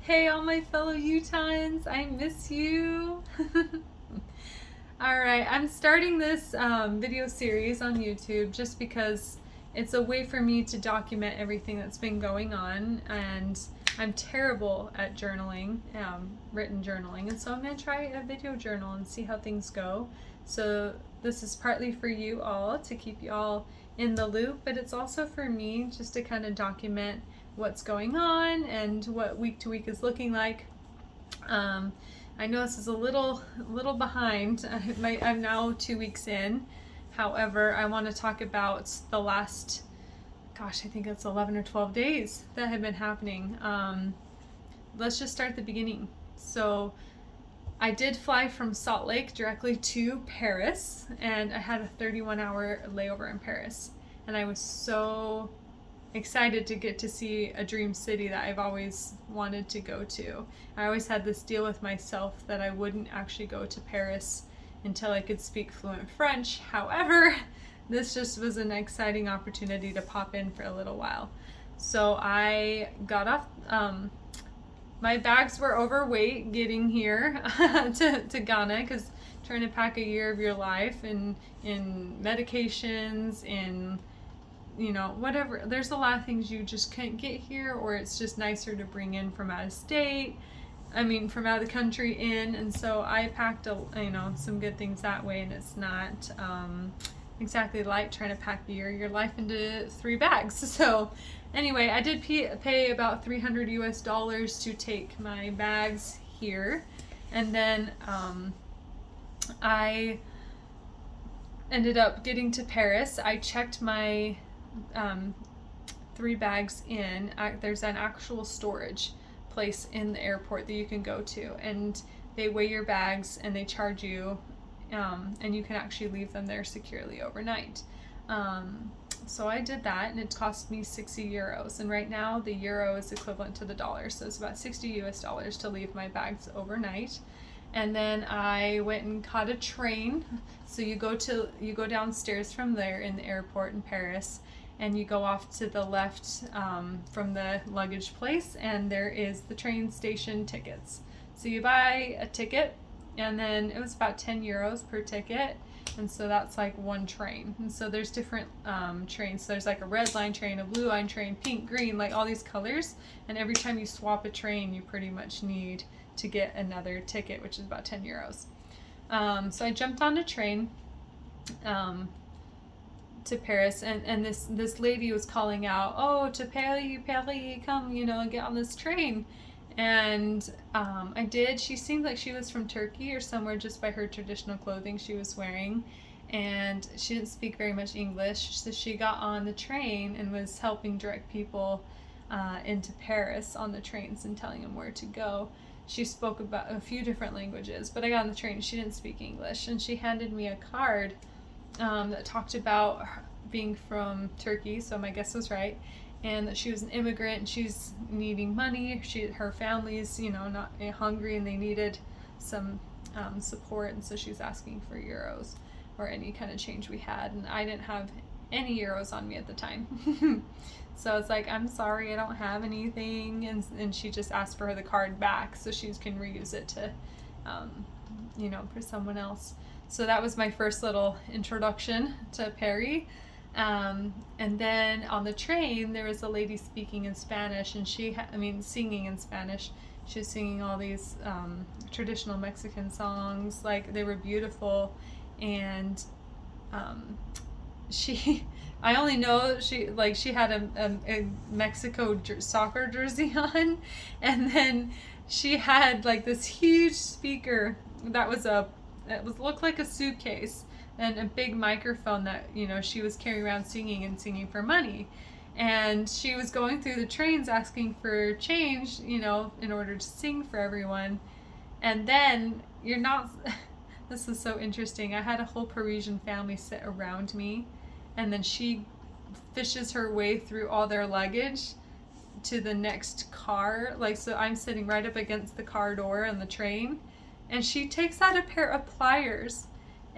Hey, all my fellow Utahns, I miss you. All right, I'm starting this video series on YouTube just because it's a way for me to document everything that's been going on, and I'm terrible at journaling, written journaling, and so I'm going to try a video journal and see how things go. So this is partly for you all to keep you all in the loop, but it's also for me just to kind of document what's going on and what week to week is looking like. I know this is a little behind. I'm now 2 weeks in. However, I want to talk about the last, gosh, I think it's 11 or 12 days that have been happening. Let's just start at the beginning. So I did fly from Salt Lake directly to Paris, and I had a 31-hour layover in Paris. And I was so excited to get to see a dream city that I've always wanted to go to. I always had this deal with myself that I wouldn't actually go to Paris until I could speak fluent French. However, this just was an exciting opportunity to pop in for a little while. So I got off, my bags were overweight getting here to Ghana, because trying to pack a year of your life in medications, in whatever. There's a lot of things you just can't get here, or it's just nicer to bring in from out of state. From out of the country in. And so I packed some good things that way, and it's not exactly like trying to pack your life into 3 bags. So anyway, I did pay about $300 US to take my bags here, and then I ended up getting to Paris. I checked my 3 bags in. There's an actual storage place in the airport that you can go to, and they weigh your bags and they charge you, and you can actually leave them there securely overnight. So I did that, and it cost me 60 euros, and right now the euro is equivalent to the dollar, so it's about 60 US dollars to leave my bags overnight. And then I went and caught a train. So you go downstairs from there in the airport in Paris, and you go off to the left from the luggage place, and there is the train station tickets. So you buy a ticket, and then it was about 10 euros per ticket, and so that's like one train. And so there's different trains. So there's like a red line train, a blue line train, pink, green, like all these colors, and every time you swap a train, you pretty much need to get another ticket, which is about 10 euros. So I jumped on a train to Paris, and this lady was calling out, "Oh, to Paris, come, get on this train." And I did. She seemed like she was from Turkey or somewhere, just by her traditional clothing she was wearing, and she didn't speak very much English. So she got on the train and was helping direct people into Paris on the trains and telling them where to go. She spoke about a few different languages, but I got on the train and she didn't speak English, and she handed me a card that talked about being from Turkey, so my guess was right, and that she was an immigrant and she's needing money. Her family's not hungry, and they needed some support, and so she was asking for euros or any kind of change we had, and I didn't have any euros on me at the time. So it's like, "I'm sorry, I don't have anything," and she just asked for the card back so she can reuse it to for someone else. So that was my first little introduction to Paris. And then on the train there was a lady speaking in Spanish, and singing in Spanish. She was singing all these traditional Mexican songs, like they were beautiful, and I only know she had a Mexico soccer jersey on, and then she had like this huge speaker that looked like a suitcase, and a big microphone that she was carrying around singing for money. And she was going through the trains asking for change, in order to sing for everyone. And then this is so interesting. I had a whole Parisian family sit around me, and then she fishes her way through all their luggage to the next car. So I'm sitting right up against the car door on the train, and she takes out a pair of pliers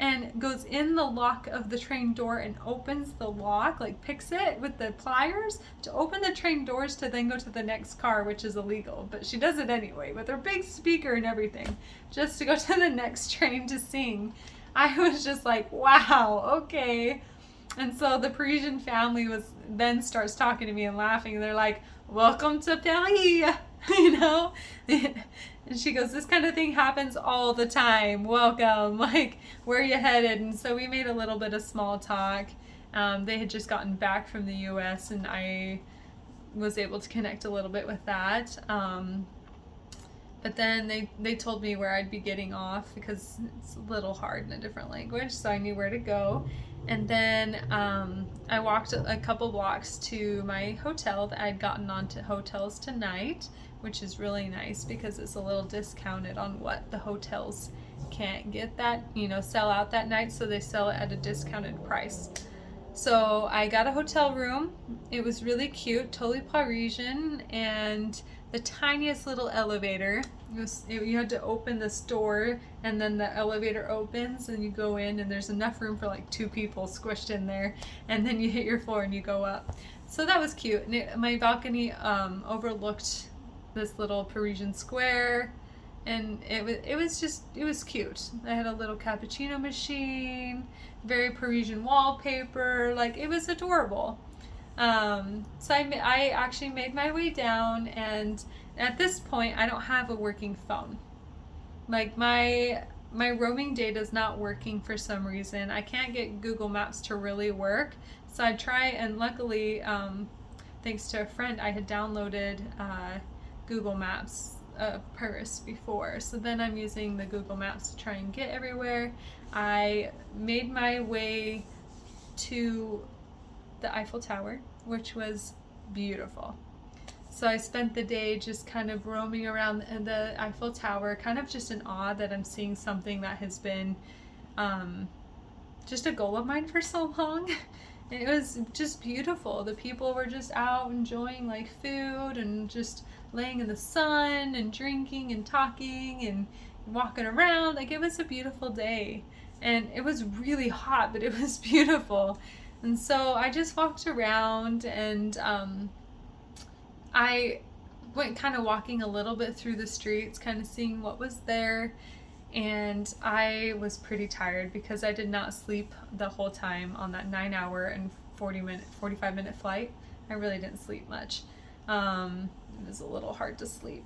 and goes in the lock of the train door and opens the lock, like picks it with the pliers to open the train doors to then go to the next car, which is illegal. But she does it anyway with her big speaker and everything, just to go to the next train to sing. I was just like, wow, okay. And so the Parisian family then starts talking to me and laughing. They're like, welcome to Paris, you know? And she goes, this kind of thing happens all the time. Welcome. Like, where are you headed? And so we made a little bit of small talk. They had just gotten back from the US, and I was able to connect a little bit with that. But then they told me where I'd be getting off because it's a little hard in a different language, so I knew where to go. And then I walked a couple blocks to my hotel that I'd gotten onto Hotels Tonight, which is really nice because it's a little discounted on what the hotels can't get that, sell out that night, so they sell it at a discounted price. So I got a hotel room. It was really cute, totally Parisian, and the tiniest little elevator. You had to open this door, and then the elevator opens, and you go in, and there's enough room for like 2 people squished in there, and then you hit your floor and you go up. So that was cute. And my balcony overlooked this little Parisian square, and it was cute. I had a little cappuccino machine, very Parisian wallpaper, like it was adorable. So I actually made my way down, and at this point I don't have a working phone. Like my roaming data is not working for some reason. I can't get Google Maps to really work. So I try, and luckily, thanks to a friend, I had downloaded Google Maps of Paris before. So then I'm using the Google Maps to try and get everywhere. I made my way to the Eiffel Tower, which was beautiful. So I spent the day just kind of roaming around the Eiffel Tower, kind of just in awe that I'm seeing something that has been just a goal of mine for so long. It was just beautiful. The people were just out enjoying like food and just laying in the sun and drinking and talking and walking around. Like, it was a beautiful day, and it was really hot, but it was beautiful. And so I just walked around, and I went kind of walking a little bit through the streets, kind of seeing what was there. And I was pretty tired because I did not sleep the whole time on that 9-hour and 45-minute flight. I really didn't sleep much. It was a little hard to sleep.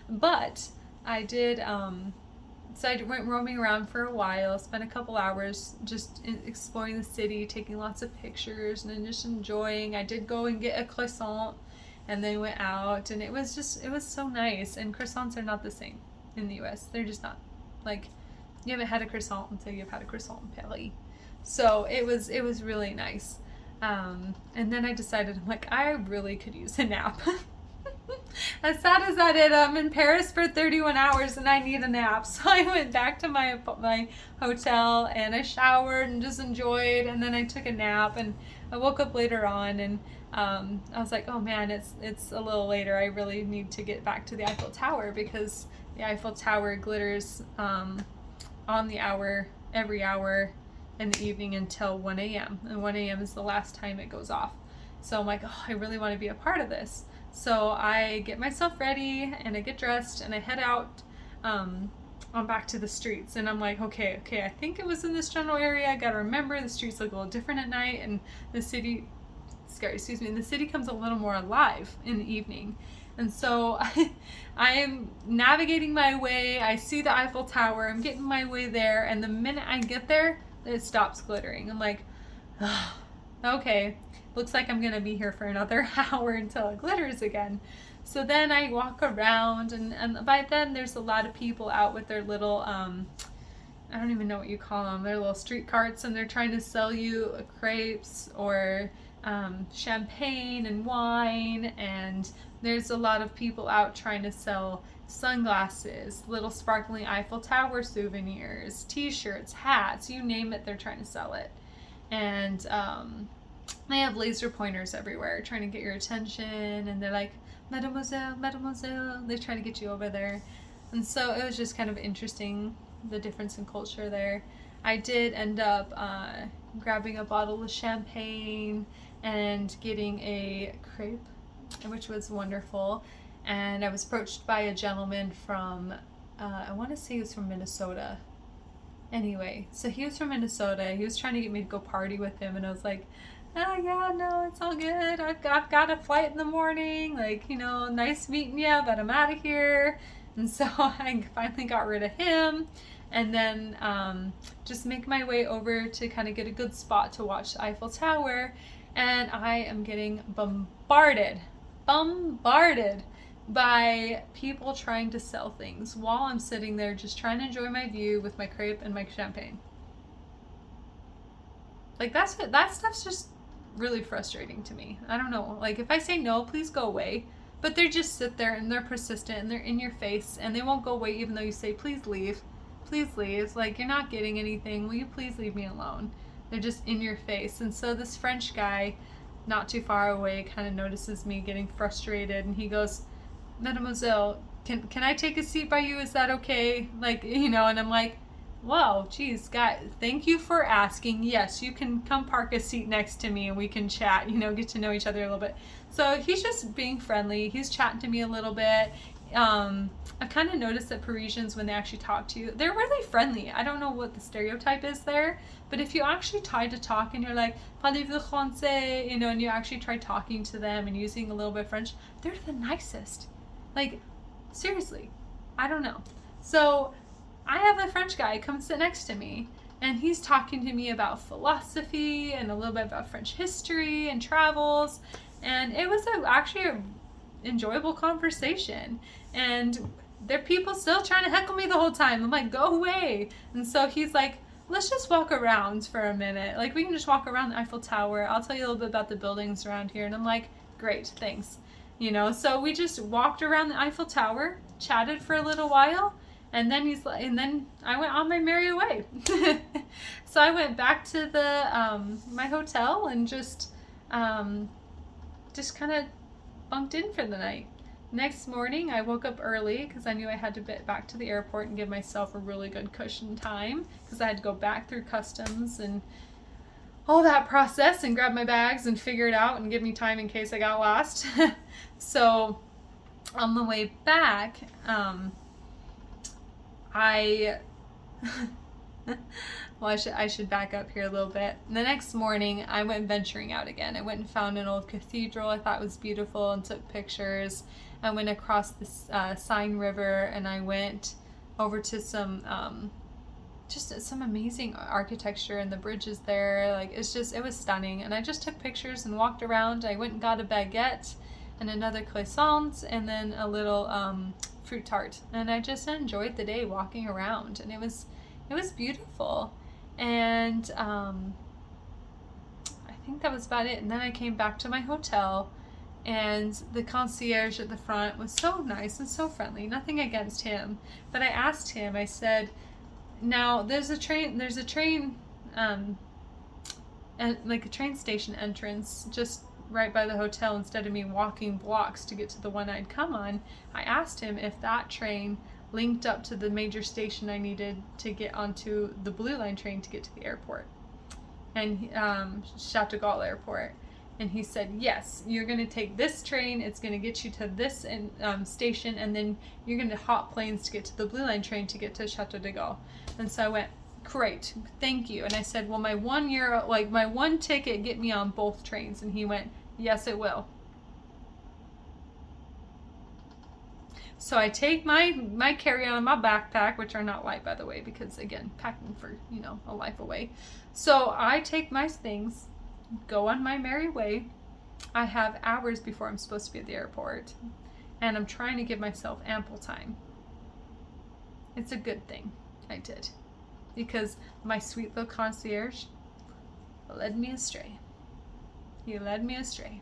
But I did, so I went roaming around for a while, spent a couple hours just exploring the city, taking lots of pictures and just enjoying. I did go and get a croissant and then went out, and it was so nice. And croissants are not the same in the US. They're just not. Like, you haven't had a croissant until you've had a croissant in Paris. So it was really nice. And then I decided, I'm like, I really could use a nap. As sad as that is, I'm in Paris for 31 hours and I need a nap. So I went back to my hotel and I showered and just enjoyed, and then I took a nap, and I woke up later on, and I was like, oh man, it's a little later. I really need to get back to the Eiffel Tower because the Eiffel Tower glitters on the hour, every hour in the evening until 1 a.m. And 1 a.m. is the last time it goes off. So I'm like, oh, I really want to be a part of this. So I get myself ready and I get dressed and I head out on back to the streets. And I'm like, okay, I think it was in this general area. I gotta remember the streets look a little different at night, and the city comes a little more alive in the evening. And so I am navigating my way. I see the Eiffel Tower. I'm getting my way there. And the minute I get there, it stops glittering. I'm like, oh, okay, looks like I'm going to be here for another hour until it glitters again. So then I walk around, and by then there's a lot of people out with their little, I don't even know what you call them, their little street carts, and they're trying to sell you crepes or champagne and wine, and there's a lot of people out trying to sell sunglasses, little sparkling Eiffel Tower souvenirs, t-shirts, hats, you name it, they're trying to sell it. And they have laser pointers everywhere trying to get your attention, and they're like, mademoiselle, mademoiselle, they try to get you over there. And so it was just kind of interesting, the difference in culture there. I did end up grabbing a bottle of champagne and getting a crepe, which was wonderful. And I was approached by a gentleman from, I want to say he was from Minnesota. Anyway, so he was from Minnesota. He was trying to get me to go party with him, and I was like, oh yeah, no, it's all good. I've got a flight in the morning. Like, you know, nice meeting you, but I'm out of here. And so I finally got rid of him, and then just make my way over to kind of get a good spot to watch the Eiffel Tower. And I am getting bombarded by people trying to sell things while I'm sitting there just trying to enjoy my view with my crepe and my champagne. Like, that stuff's just really frustrating to me. I don't know. Like, if I say no, please go away. But they just sit there and they're persistent and they're in your face and they won't go away even though you say, please leave. Please leave. Like, you're not getting anything. Will you please leave me alone? They're just in your face. And so this French guy, not too far away, kind of notices me getting frustrated, and he goes, Mademoiselle, can I take a seat by you? Is that okay? Like, you know, and I'm like, wow, geez, guy, thank you for asking. Yes, you can come park a seat next to me and we can chat, you know, get to know each other a little bit. So he's just being friendly. He's chatting to me a little bit. I've kind of noticed that Parisians, when they actually talk to you, they're really friendly. I don't know what the stereotype is there, but if you actually try to talk and you're like, parlez-vous français, you know, and you actually try talking to them and using a little bit of French, they're the nicest. Like, seriously, I don't know. So I have a French guy come sit next to me, and he's talking to me about philosophy and a little bit about French history and travels, and it was actually a enjoyable conversation. And there are people still trying to heckle me the whole time. I'm like, go away. And so he's like, let's just walk around for a minute. Like, we can just walk around the Eiffel Tower. I'll tell you a little bit about the buildings around here. And I'm like, great, thanks. You know, so we just walked around the Eiffel Tower, chatted for a little while, and then I went on my merry way. So I went back to the my hotel and just kind of bunked in for the night. Next morning, I woke up early because I knew I had to get back to the airport and give myself a really good cushion time, because I had to go back through customs and all that process and grab my bags and figure it out and give me time in case I got lost. So on the way back, well, I should back up here a little bit. The next morning, I went venturing out again. I went and found an old cathedral I thought was beautiful and took pictures. I went across the Seine River, and I went over to some just some amazing architecture, and the bridges there. Like, it was stunning. And I just took pictures and walked around. I went and got a baguette and another croissant and then a little fruit tart. And I just enjoyed the day walking around, and it was beautiful. And I think that was about it. And then I came back to my hotel, and the concierge at the front was so nice and so friendly. Nothing against him, but I asked him, I said, now there's a train and like a train station entrance just right by the hotel. Instead of me walking blocks to get to the one I'd come on, I asked him if that train linked up to the major station I needed to get onto the Blue Line train to get to the airport, and Charles de Gaulle Airport. And he said, yes, you're going to take this train, it's going to get you to this station, and then you're going to hop planes to get to the Blue Line train to get to Chateau de Gaulle. And so I went, great, thank you. And I said, will my one ticket get me on both trains? And he went, yes, it will. So I take my carry-on and my backpack, which are not light, by the way, because, again, packing for, you know, a life away. So I take my things, go on my merry way. I have hours before I'm supposed to be at the airport, and I'm trying to give myself ample time. It's a good thing I did, because my sweet little concierge led me astray. He led me astray.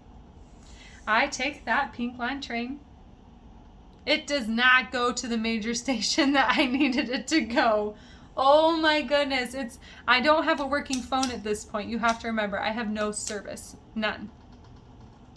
I take that Pink Line train. It does not go to the major station that I needed it to go. Oh my goodness. I don't have a working phone at this point. You have to remember, I have no service. None.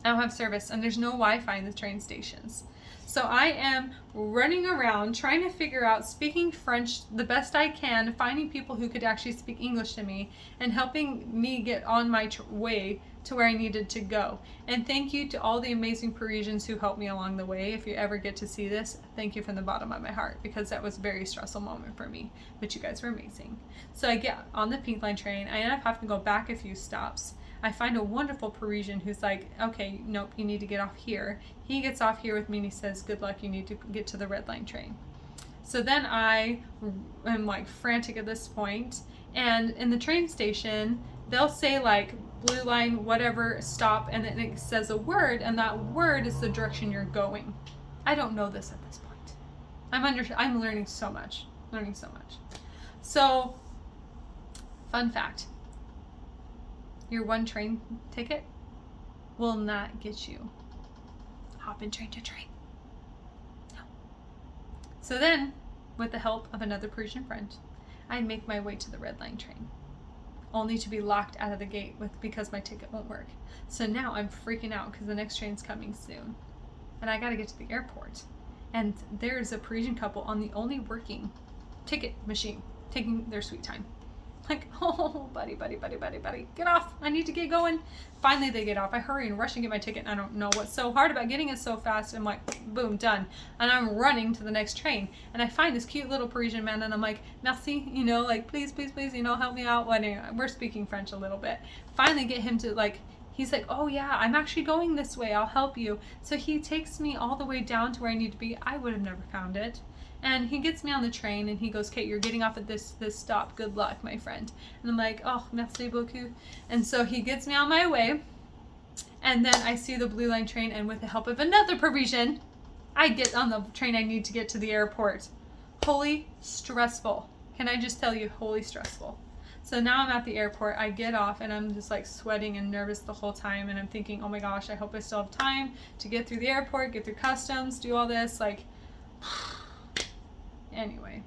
I don't have service, and there's no Wi-Fi in the train stations. So I am running around trying to figure out speaking French the best I can, finding people who could actually speak English to me, and helping me get on my way to where I needed to go. And thank you to all the amazing Parisians who helped me along the way. If you ever get to see this, thank you from the bottom of my heart, because that was a very stressful moment for me. But you guys were amazing. So I get on the Pink Line train. I end up having to go back a few stops. I find a wonderful Parisian who's like, okay, nope, you need to get off here. He gets off here with me and he says, good luck, you need to get to the Red Line train. So then I am like frantic at this point, and in the train station, they'll say like blue line, whatever, stop, and then it says a word, and that word is the direction you're going. I don't know this at this point. I'm learning so much. So, fun fact. Your one train ticket will not get you hopping train to train. No. So then, with the help of another Parisian friend, I make my way to the Red Line train, only to be locked out of the gate because my ticket won't work. So now I'm freaking out because the next train's coming soon, and I gotta get to the airport. And there's a Parisian couple on the only working ticket machine, taking their sweet time. Like, oh, buddy, get off. I need to get going. Finally, they get off. I hurry and rush and get my ticket, and I don't know what's so hard about getting it so fast. I'm like, boom, done. And I'm running to the next train. And I find this cute little Parisian man, and I'm like, merci, like, please, help me out. We're speaking French a little bit. Finally get him to, like, he's like, oh, yeah, I'm actually going this way. I'll help you. So he takes me all the way down to where I need to be. I would have never found it. And he gets me on the train, and he goes, Kate, you're getting off at this stop. Good luck, my friend. And I'm like, oh, merci beaucoup. And so he gets me on my way, and then I see the Blue Line train, and with the help of another Parisian, I get on the train I need to get to the airport. Holy stressful. Can I just tell you, holy stressful. So now I'm at the airport. I get off, and I'm just like sweating and nervous the whole time, and I'm thinking, oh my gosh, I hope I still have time to get through the airport, get through customs, do all this, like... Anyway,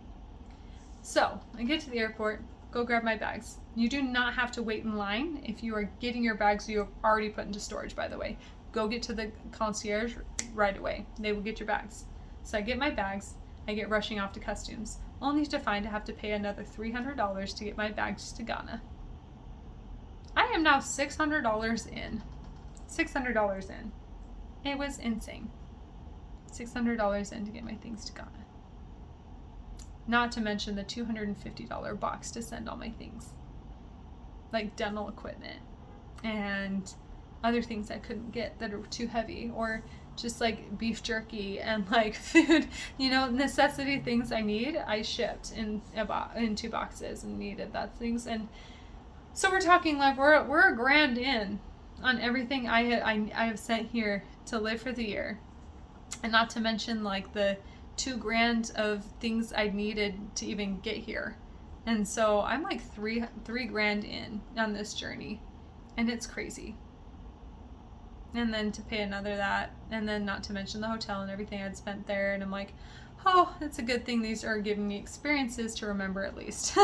so I get to the airport, go grab my bags. You do not have to wait in line if you are getting your bags you have already put into storage, by the way. Go get to the concierge right away. They will get your bags. So I get my bags, I get rushing off to customs, only to find I have to pay another $300 to get my bags to Ghana. I am now $600 in. $600 in. It was insane. $600 in to get my things to Ghana. Not to mention the $250 box to send all my things, like dental equipment and other things I couldn't get that are too heavy, or just like beef jerky and like food, necessity things I need. I shipped in 2 boxes and needed that things. And so we're talking like we're $1,000 in on everything I have sent here to live for the year, and not to mention like the $2,000 of things I needed to even get here. And so I'm like $3,000 in on this journey, and it's crazy. And then to pay another that, and then not to mention the hotel and everything I'd spent there. And I'm like, oh, it's a good thing these are giving me experiences to remember at least,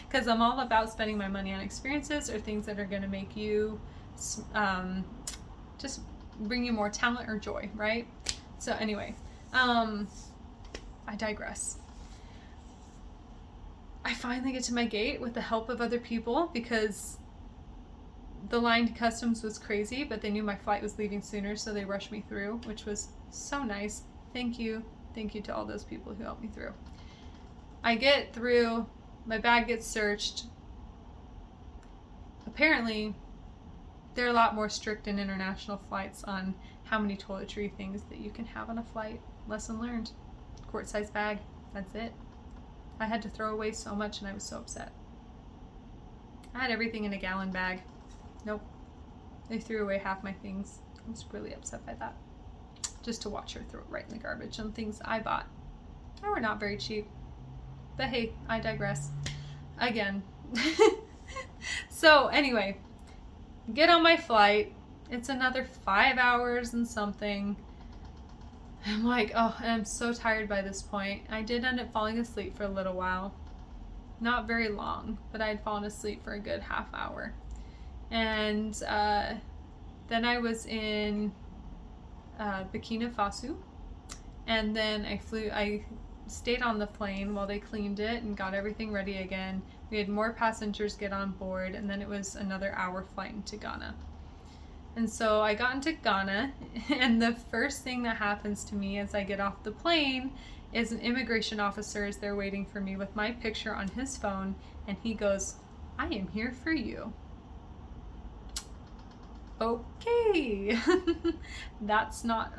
because I'm all about spending my money on experiences or things that are going to make you just bring you more talent or joy, right? So anyway, I digress. I finally get to my gate with the help of other people, because the line to customs was crazy, but they knew my flight was leaving sooner, so they rushed me through, which was so nice. Thank you to all those people who helped me through. I get through, my bag gets searched. Apparently, they're a lot more strict in international flights on how many toiletry things that you can have on a flight. Lesson learned. Quart-sized bag. That's it. I had to throw away so much, and I was so upset. I had everything in a gallon bag. Nope. They threw away half my things. I was really upset by that. Just to watch her throw it right in the garbage on things I bought. They were not very cheap. But hey, I digress. Again. So anyway, get on my flight. It's another 5 hours and something. I'm like, oh, and I'm so tired by this point. I did end up falling asleep for a little while. Not very long, but I had fallen asleep for a good half hour. And then I was in Burkina Faso, And then I stayed on the plane while they cleaned it and got everything ready again. We had more passengers get on board, and then it was another hour flight into Ghana. And so I got into Ghana, and the first thing that happens to me as I get off the plane is an immigration officer is there waiting for me with my picture on his phone, and he goes, "I am here for you." Okay. That's not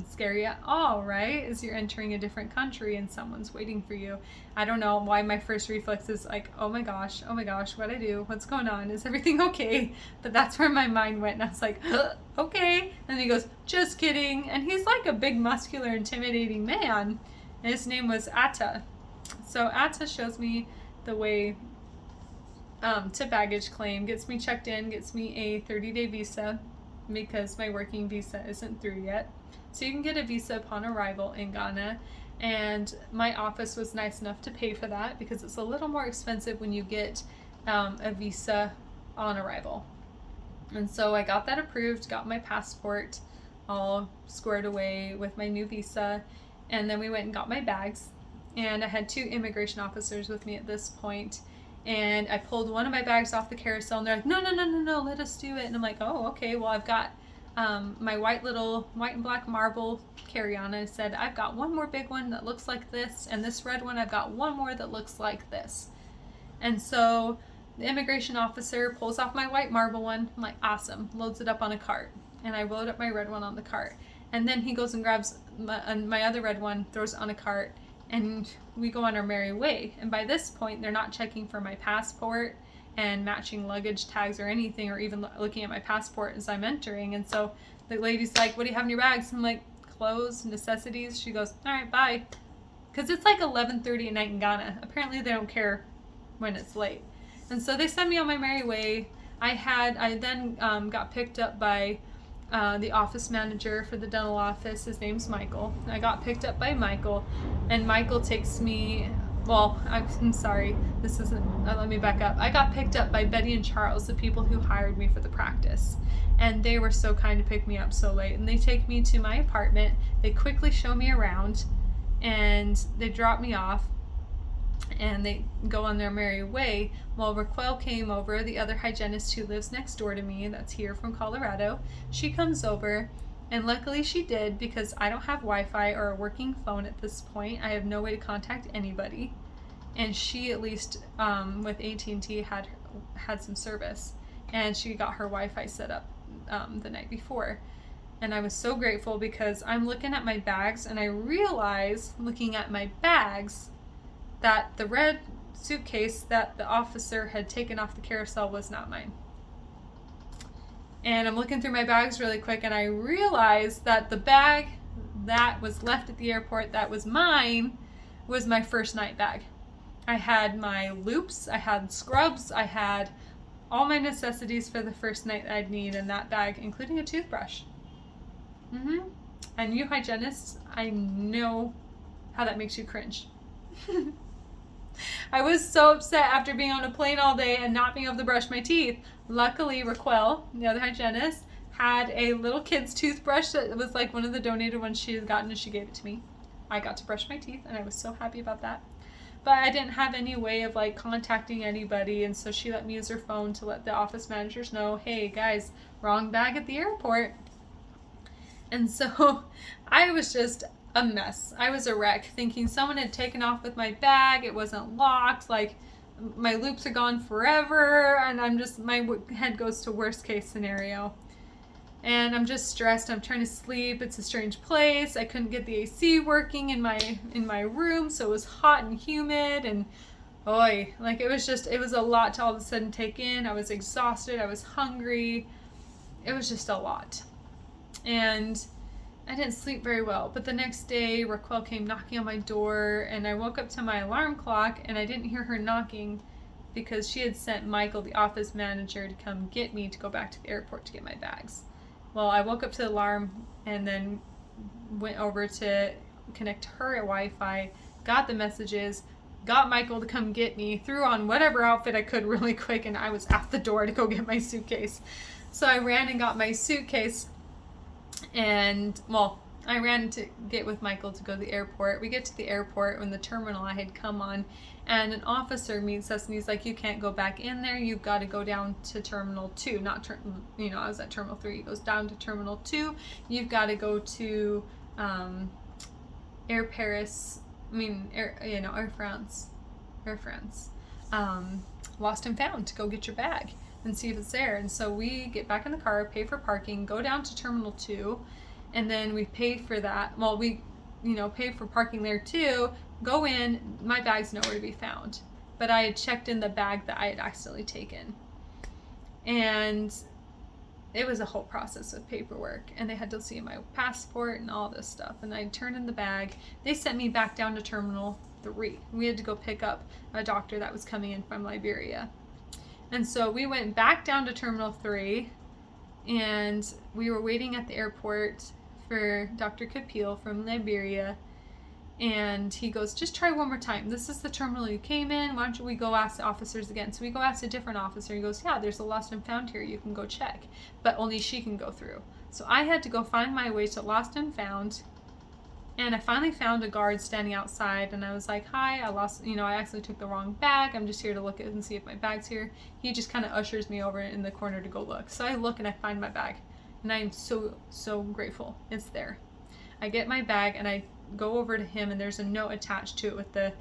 scary at all, right? As you're entering a different country and someone's waiting for you. I don't know why my first reflex is like, oh my gosh, what'd I do? What's going on? Is everything okay? But that's where my mind went, and I was like, okay. And he goes, "Just kidding." And he's like a big, muscular, intimidating man. And his name was Atta. So Atta shows me the way to baggage claim, gets me checked in, gets me a 30-day visa because my working visa isn't through yet. So you can get a visa upon arrival in Ghana, and my office was nice enough to pay for that because it's a little more expensive when you get a visa on arrival. And so I got that approved, got my passport all squared away with my new visa, and then we went and got my bags. And I had 2 immigration officers with me at this point. And I pulled one of my bags off the carousel, and they're like, no, let us do it. And I'm like, oh, okay, well, I've got my white and black marble carry-on. I said, I've got one more big one that looks like this, and this red one, I've got one more that looks like this. And so the immigration officer pulls off my white marble one. I'm like, awesome, loads it up on a cart. And I load up my red one on the cart. And then he goes and grabs my other red one, throws it on a cart, and we go on our merry way. And by this point, they're not checking for my passport and matching luggage tags or anything, or even looking at my passport as I'm entering. And so the lady's like, "What do you have in your bags?" I'm like, "Clothes, necessities." She goes, "All right, bye." Because it's like 11:30 at night in Ghana. Apparently they don't care when it's late. And so they send me on my merry way. I then got picked up by the office manager for the dental office. His name's Michael. I got picked up by Michael, and Michael takes me, well, I'm sorry, this isn't, let me back up. I got picked up by Betty and Charles, the people who hired me for the practice, and they were so kind to pick me up so late. And they take me to my apartment, they quickly show me around, and they drop me off, and they go on their merry way. Well, Raquel came over, the other hygienist who lives next door to me, that's here from Colorado. She comes over, and luckily she did, because I don't have Wi-Fi or a working phone at this point. I have no way to contact anybody, and she, at least with AT&T, had some service, and she got her Wi-Fi set up the night before. And I was so grateful, because I'm looking at my bags, and I realize, looking at my bags, that the red suitcase that the officer had taken off the carousel was not mine. And I'm looking through my bags really quick, and I realized that the bag that was left at the airport that was mine was my first night bag. I had my loops, I had scrubs, I had all my necessities for the first night that I'd need in that bag, including a toothbrush. And you hygienists, I know how that makes you cringe. I was so upset after being on a plane all day and not being able to brush my teeth. Luckily, Raquel, the other hygienist, had a little kid's toothbrush that was like one of the donated ones she had gotten, and she gave it to me. I got to brush my teeth, and I was so happy about that. But I didn't have any way of like contacting anybody, and so she let me use her phone to let the office managers know, hey guys, wrong bag at the airport. And so I was just a mess. I was a wreck, thinking someone had taken off with my bag. It wasn't locked. Like, my loops are gone forever, and my head goes to worst case scenario. And I'm just stressed. I'm trying to sleep. It's a strange place. I couldn't get the AC working in my room, so it was hot and humid, and like it was a lot to all of a sudden take in. I was exhausted. I was hungry. It was just a lot. And I didn't sleep very well, but the next day Raquel came knocking on my door, and I woke up to my alarm clock, and I didn't hear her knocking because she had sent Michael, the office manager, to come get me to go back to the airport to get my bags. Well, I woke up to the alarm and then went over to connect to her Wi-Fi, got the messages, got Michael to come get me, threw on whatever outfit I could really quick, and I was out the door to go get my suitcase. So I ran and got my suitcase. And, well, I ran to get with Michael to go to the airport. We get to the airport when the terminal I had come on, and an officer meets us and he's like, you can't go back in there. You've got to go down to Terminal 2. I was at Terminal 3. He goes down to Terminal 2. You've got to go to Air France. Lost and Found to go get your bag and see if it's there. And so we get back in the car, pay for parking, go down to Terminal 2, and then we pay for that. Well, we, pay for parking there too, go in, my bag's nowhere to be found. But I had checked in the bag that I had accidentally taken. And it was a whole process of paperwork, and they had to see my passport and all this stuff. And I turned in the bag. They sent me back down to Terminal 3. We had to go pick up a doctor that was coming in from Liberia. And so we went back down to Terminal 3, and we were waiting at the airport for Dr. Kapil from Liberia. And he goes, just try one more time. This is the terminal you came in. Why don't we go ask the officers again? So we go ask a different officer. He goes, yeah, there's a lost and found here. You can go check. But only she can go through. So I had to go find my way to lost and found. And I finally found a guard standing outside. And I was like, hi, I actually took the wrong bag. I'm just here to look at it and see if my bag's here. He just kind of ushers me over in the corner to go look. So I look and I find my bag. And I am so, so grateful. It's there. I get my bag and I go over to him, and there's a note attached to it with the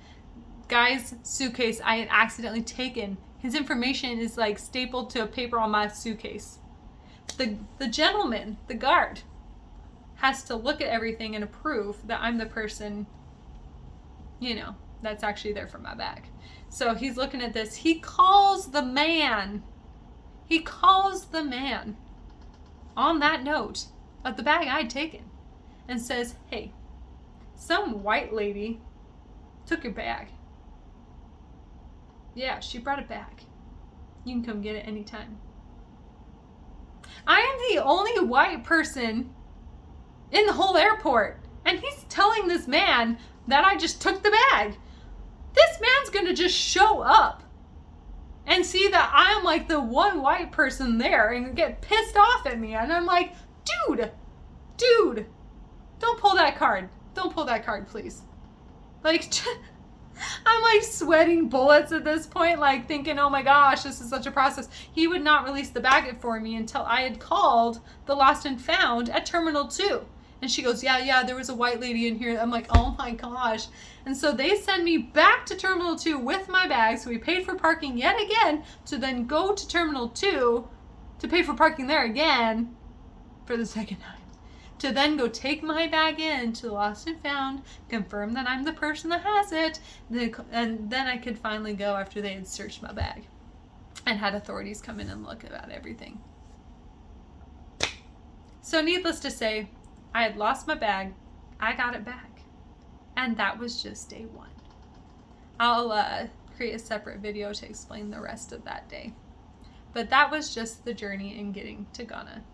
guy's suitcase I had accidentally taken. His information is like stapled to a paper on my suitcase. The gentleman, the guard, has to look at everything and approve that I'm the person, that's actually there for my bag. So he's looking at this. He calls the man on that note of the bag I'd taken and says, hey, some white lady took your bag. Yeah, she brought it back. You can come get it anytime. I am the only white person in the whole airport, and he's telling this man that I just took the bag. This man's gonna just show up and see that I'm like the one white person there and get pissed off at me. And I'm like, dude, don't pull that card. Don't pull that card, please. Like, I'm like sweating bullets at this point, like thinking, oh my gosh, this is such a process. He would not release the bag for me until I had called the lost and found at Terminal 2. And she goes, yeah, there was a white lady in here. I'm like, oh my gosh. And so they send me back to Terminal 2 with my bag. So we paid for parking yet again to then go to Terminal 2 to pay for parking there again for the second time. To then go take my bag in to the lost and found, confirm that I'm the person that has it, and then I could finally go after they had searched my bag and had authorities come in and look at everything. So needless to say, I had lost my bag. I got it back. And that was just day one. I'll create a separate video to explain the rest of that day. But that was just the journey in getting to Ghana.